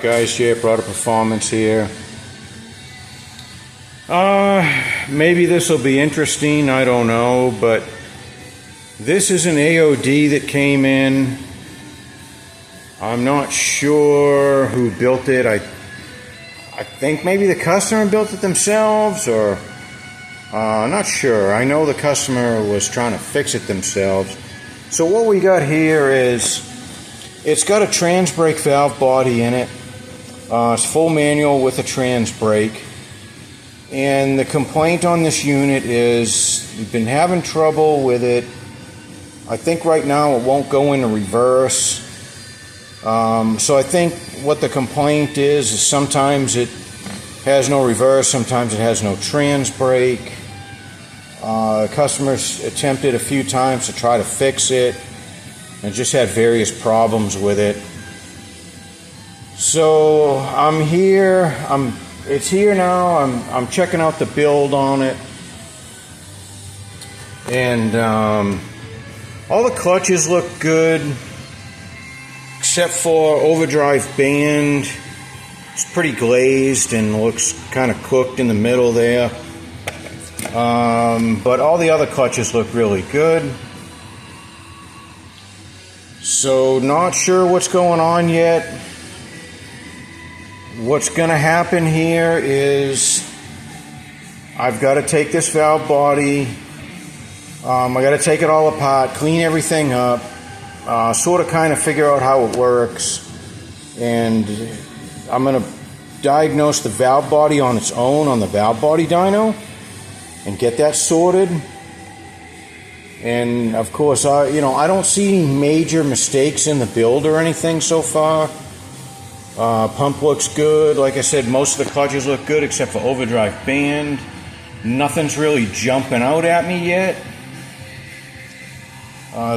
guys? Jay Broader Performance here. Maybe this will be interesting, I don't know, but this is an AOD that came in. I'm not sure who built it. I think maybe the customer built it themselves, or not sure. I know the customer was trying to fix it themselves. So what we got here is, it's got a Transbrake valve body in it. It's full manual with a Transbrake. And the complaint on this unit is we've been having trouble with it. I think right now it won't go into reverse. So I think what the complaint is sometimes it has no reverse, sometimes it has no Transbrake. Customers attempted a few times to try to fix it and just had various problems with it. So I'm here. It's here now. I'm checking out the build on it, and all the clutches look good except for overdrive band. It's pretty glazed and looks kind of cooked in the middle there. But all the other clutches look really good. So not sure what's going on yet. What's going to happen here is I've got to take this valve body. I got to take it all apart, clean everything up, sort of kind of figure out how it works, and I'm going to diagnose the valve body on its own on the valve body dyno and get that sorted. And of course, I don't see any major mistakes in the build or anything so far. Pump looks good. Like I said, most of the clutches look good except for overdrive band. Nothing's really jumping out at me yet.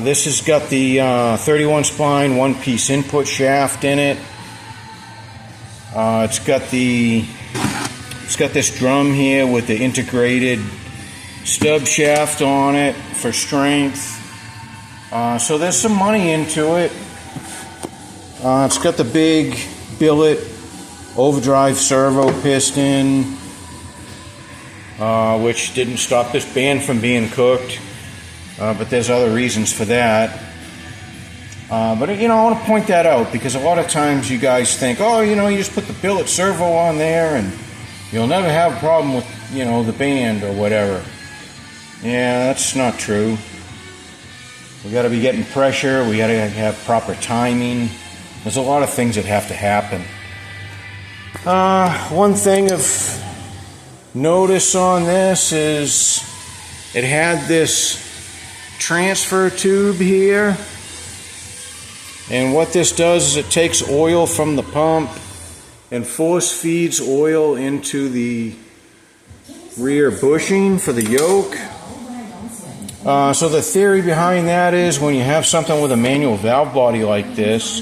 This has got the 31 spline one-piece input shaft in it. It's got this drum here with the integrated stub shaft on it for strength. So there's some money into it. It's got the big billet overdrive servo piston, which didn't stop this band from being cooked, but there's other reasons for that. But I want to point that out because a lot of times you guys think, oh, you just put the billet servo on there and you'll never have a problem with the band or whatever. Yeah, that's not true. We got to be getting pressure. We got to have proper timing. There's a lot of things that have to happen. One thing of notice on this is it had this transfer tube here. And what this does is it takes oil from the pump and force feeds oil into the rear bushing for the yoke. So the theory behind that is when you have something with a manual valve body like this,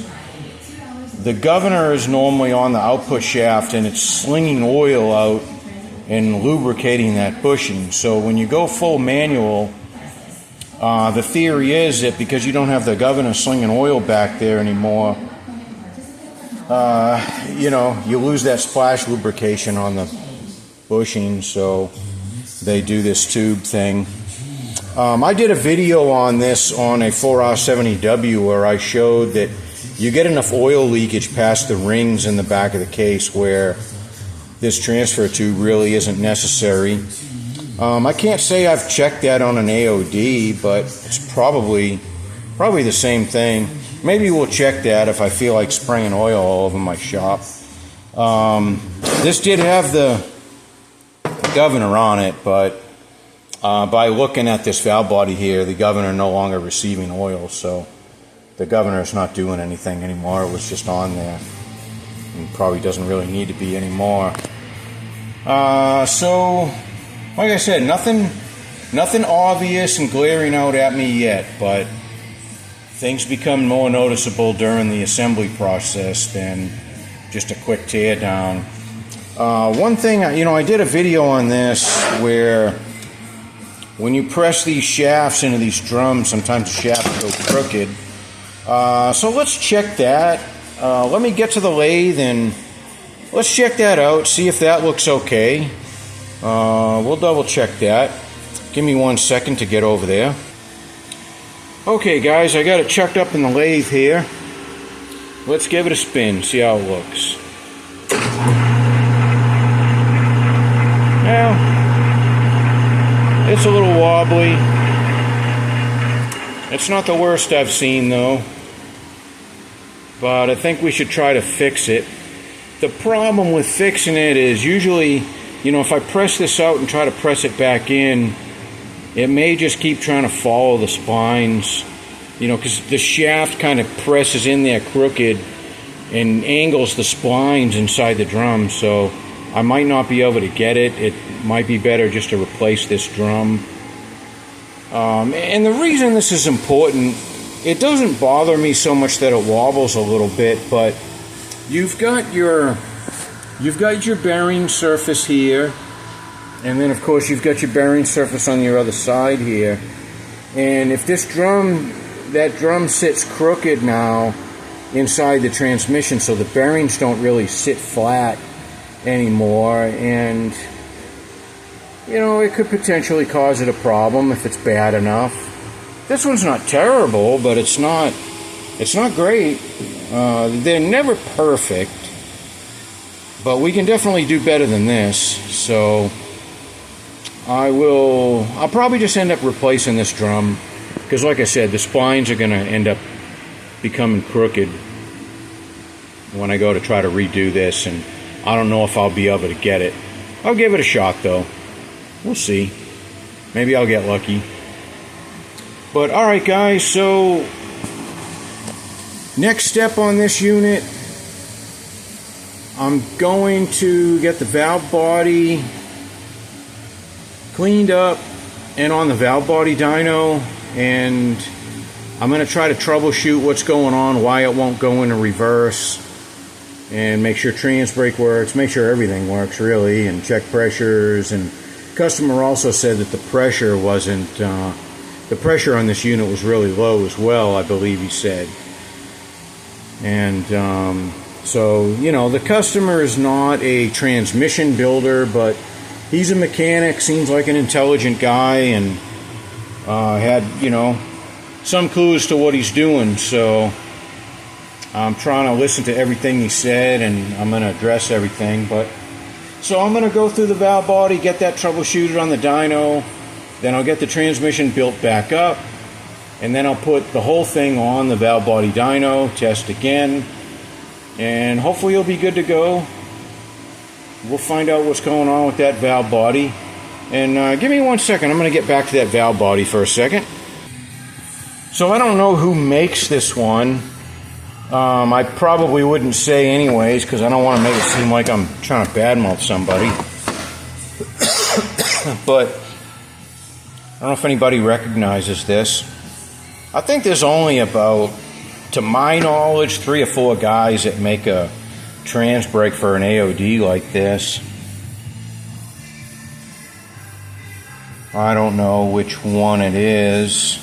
the governor is normally on the output shaft and it's slinging oil out and lubricating that bushing. So when you go full manual, the theory is that because you don't have the governor slinging oil back there anymore, you lose that splash lubrication on the bushing, so they do this tube thing. I did a video on this on a 4R70W where I showed that you get enough oil leakage past the rings in the back of the case where this transfer tube really isn't necessary. I can't say I've checked that on an AOD, but it's probably the same thing. Maybe we'll check that if I feel like spraying oil all over my shop. This did have the governor on it, but by looking at this valve body here, the governor no longer receiving oil, so the governor is not doing anything anymore. It was just on there and probably doesn't really need to be anymore. So like I said, nothing obvious and glaring out at me yet, but things become more noticeable during the assembly process than just a quick tear down. One thing, I did a video on this where when you press these shafts into these drums, sometimes the shafts go crooked. So let's check that. let me get to the lathe and let's check that out, see if that looks okay. We'll double check that. Give me 1 second to get over there. Okay guys, I got it checked up in the lathe here. Let's give it a spin, see how it looks. Well, it's a little wobbly. It's not the worst I've seen though, but I think we should try to fix it. The problem with fixing it is usually, you know, if I press this out and try to press it back in, it may just keep trying to follow the spines, you know, because the shaft kind of presses in there crooked and angles the splines inside the drum, so I might not be able to get it. It might be better just to replace this drum. And the reason this is important, it doesn't bother me so much that it wobbles a little bit, but you've got your bearing surface here, and then of course you've got your bearing surface on your other side here. And if this drum, that drum sits crooked now inside the transmission, so the bearings don't really sit flat anymore, and you know, it could potentially cause it a problem if it's bad enough. This one's not terrible, but it's not great. They're never perfect, but we can definitely do better than this. So I'll probably just end up replacing this drum, because like I said, the spines are going to end up becoming crooked when I go to try to redo this, and I don't know if I'll be able to get it. I'll give it a shot though. We'll see. Maybe I'll get lucky. But alright guys, so next step on this unit, I'm going to get the valve body cleaned up and on the valve body dyno, and I'm going to try to troubleshoot what's going on, why it won't go into reverse, and make sure Transbrake works, make sure everything works really, and check pressures. And customer also said that the pressure wasn't, the pressure on this unit was really low as well, I believe he said. And so, you know, the customer is not a transmission builder, but he's a mechanic, seems like an intelligent guy, and had, you know, some clues to what he's doing. So I'm trying to listen to everything he said, and I'm going to address everything. But so I'm going to go through the valve body, get that troubleshooted on the dyno, then I'll get the transmission built back up, and then I'll put the whole thing on the valve body dyno, test again, and hopefully it'll be good to go. We'll find out what's going on with that valve body. And give me 1 second, I'm going to get back to that valve body for a second. So I don't know who makes this one. I probably wouldn't say anyways, because I don't want to make it seem like I'm trying to badmouth somebody. But I don't know if anybody recognizes this. I think there's only about, to my knowledge, 3 or 4 guys that make a Transbrake for an AOD like this. I don't know which one it is.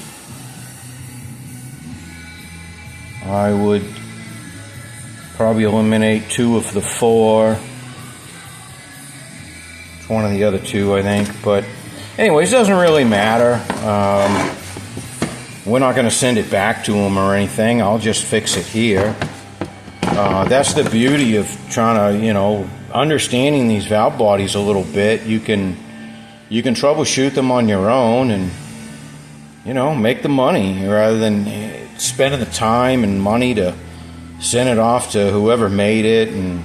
I would probably eliminate 2 of the 4. It's one of the other 2, I think. But anyways, it doesn't really matter. We're not going to send it back to them or anything. I'll just fix it here. That's the beauty of trying to, you know, understanding these valve bodies a little bit. You can troubleshoot them on your own and, you know, make the money rather than spending the time and money to send it off to whoever made it and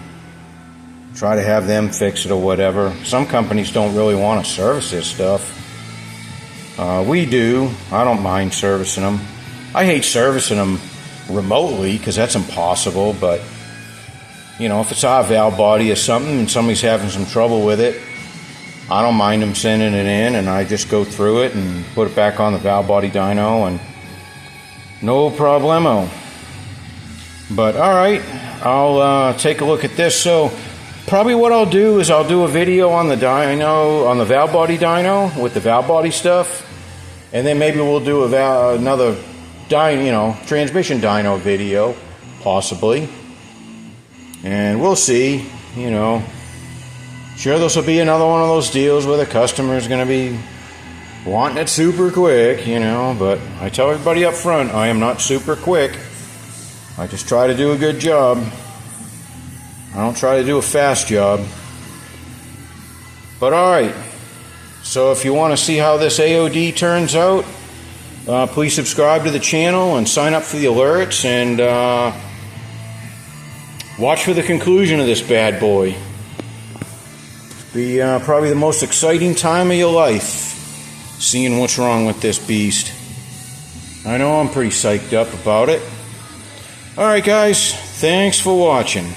try to have them fix it or whatever. Some companies don't really want to service this stuff. We do. I don't mind servicing them. I hate servicing them remotely because that's impossible, but you know, if it's our valve body or something and somebody's having some trouble with it, I don't mind them sending it in, and I just go through it and put it back on the valve body dyno, and no problemo. But alright, I'll take a look at this. So probably what I'll do is I'll do a video on the dyno, on the valve body dyno with the valve body stuff, and then maybe we'll do another transmission dyno video, possibly. And we'll see, you know. Sure, this will be another one of those deals where the customer's going to be wanting it super quick, you know, but I tell everybody up front, I am not super quick. I just try to do a good job. I don't try to do a fast job. But alright, so if you want to see how this AOD turns out, please subscribe to the channel and sign up for the alerts, and watch for the conclusion of this bad boy. Be probably the most exciting time of your life, seeing what's wrong with this beast. I know I'm pretty psyched up about it. Alright guys, thanks for watching.